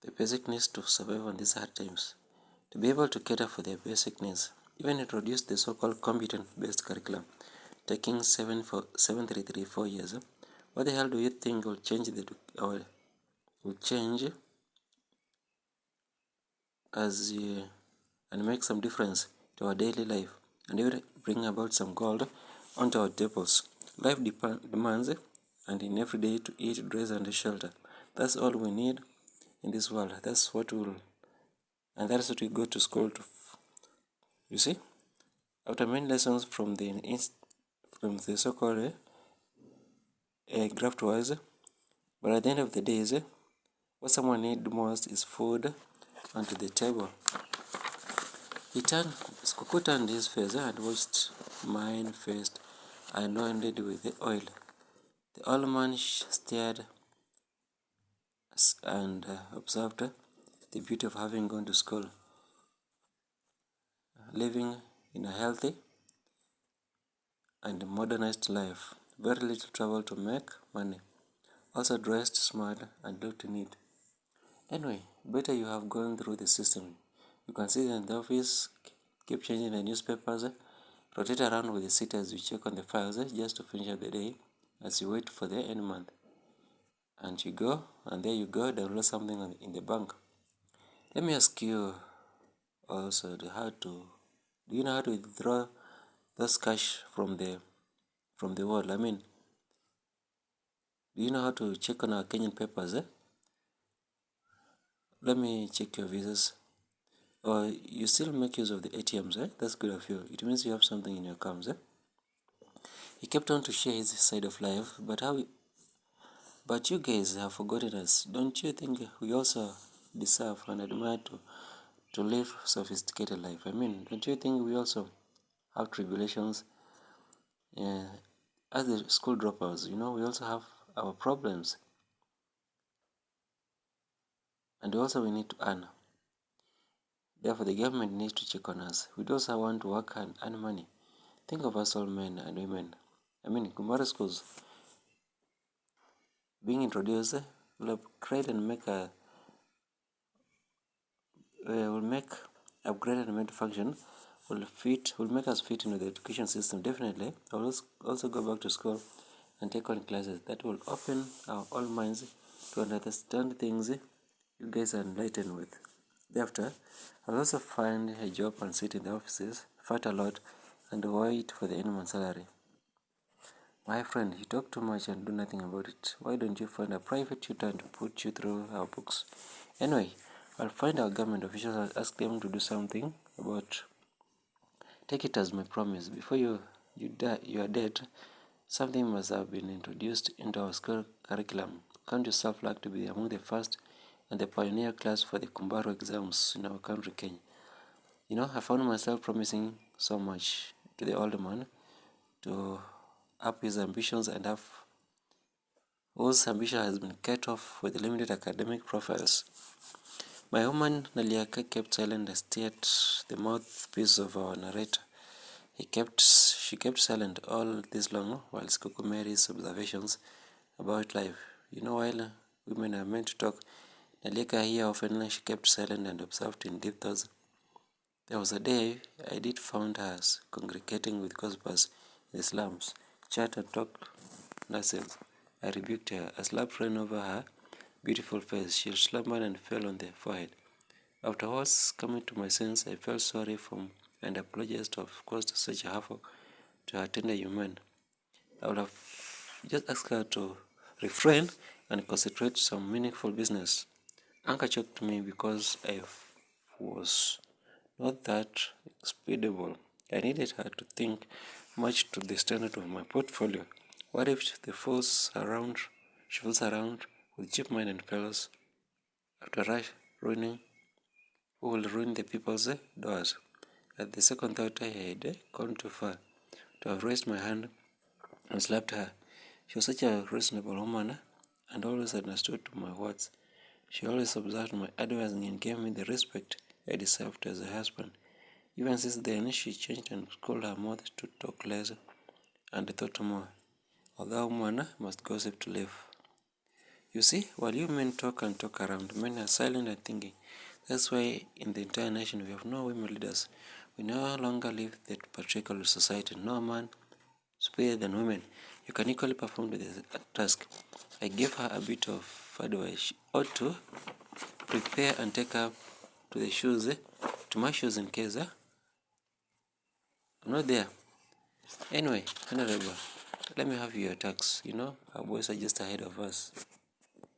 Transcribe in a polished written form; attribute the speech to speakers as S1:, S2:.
S1: the basic needs to survive on these hard times. To be able to cater for their basic needs, even introduced the so-called competent-based curriculum, taking 4 years. What the hell do you think will change will change as and make some difference to our daily life, and even bring about some gold onto our tables? Life demands and in every day to eat, dress, and shelter. That's all we need in this world. That's what we go to school to. You see, after many lessons from the so-called graft wars, but at the end of the day, what someone needs most is food onto the table. Kuku turned his face and watched mine first, anointed with the oil. The old man stared and observed the beauty of having gone to school, living in a healthy and modernized life. Very little trouble to make money. Also dressed smart and looked neat. Anyway, better you have gone through the system. You can sit in the office, keep changing the newspapers, rotate around with the seat as you check on the files just to finish up the day as you wait for the end month. And you go, and there you go, download something in the bank. Let me ask you also do you know how to withdraw those cash from the world? I mean, do you know how to check on our Kenyan papers? Let me check your visas. Or you still make use of the ATMs? That's good of you. It means you have something in your accounts. He kept on to share his side of life, but you guys have forgotten us. Don't you think we also deserve and admire to live sophisticated life? I mean, don't you think we also have tribulations? As the school dropouts, we also have our problems, and also we need to earn. Therefore, the government needs to check on us. We also want to work and earn money. Think of us all, men and women. I mean, Kumara schools being introduced will upgrade and make upgraded and made function will make us fit into the education system. Definitely, I will also go back to school and take on classes that will open our all minds to understand things you guys are enlightened with. Thereafter, I'll also find a job and sit in the offices, fight a lot, and wait for the annual salary. My friend, you talk too much and do nothing about it. Why don't you find a private tutor to put you through our books? Anyway, I'll find our government officials and ask them to do something about. Take it as my promise. Before you are dead, something must have been introduced into our school curriculum. Count yourself lucky to be among the first and the pioneer class for the Kumbaru exams in our country, Kenya. I found myself promising so much to the old man to up his ambitions and whose ambition has been cut off with limited academic profiles. My woman Naliaka kept silent and stared the mouthpiece of our narrator. She kept silent all this long while Kuku made his observations about life. While women are meant to talk, Naliaka here often she kept silent and observed in deep thoughts. There was a day I did found her congregating with gossipers in the slums, chat and talk nonsense. I rebuked her. A slap ran over her beautiful face. She slumbered and fell on the forehead. Afterwards, coming to my sense, I felt sorry and apologized to have caused such a havoc to her tender human. I would have just asked her to refrain and concentrate some meaningful business. Anka choked me because I was not that expendable. I needed her to think much to the standard of my portfolio. What if she fools around with cheap mind and fellows after ruining who will ruin the people's doors? At the second thought, I had gone too far to have raised my hand and slapped her. She was such a reasonable woman and always understood my words. She always observed my advice and gave me the respect I deserved as a husband. Even since then, she changed and schooled her mouth to talk less and thought more. Although woman must gossip to live. You see, while you men talk and talk around, men are silent and thinking. That's why in the entire nation we have no women leaders. We no longer live that patriarchal society. No man superior than women. You can equally perform the task. I gave her a bit of advice. She ought to prepare and take her to the shoes, to my shoes in case I'm not there. Anyway, Honorable, let me have your tax. Our boys are just ahead of us.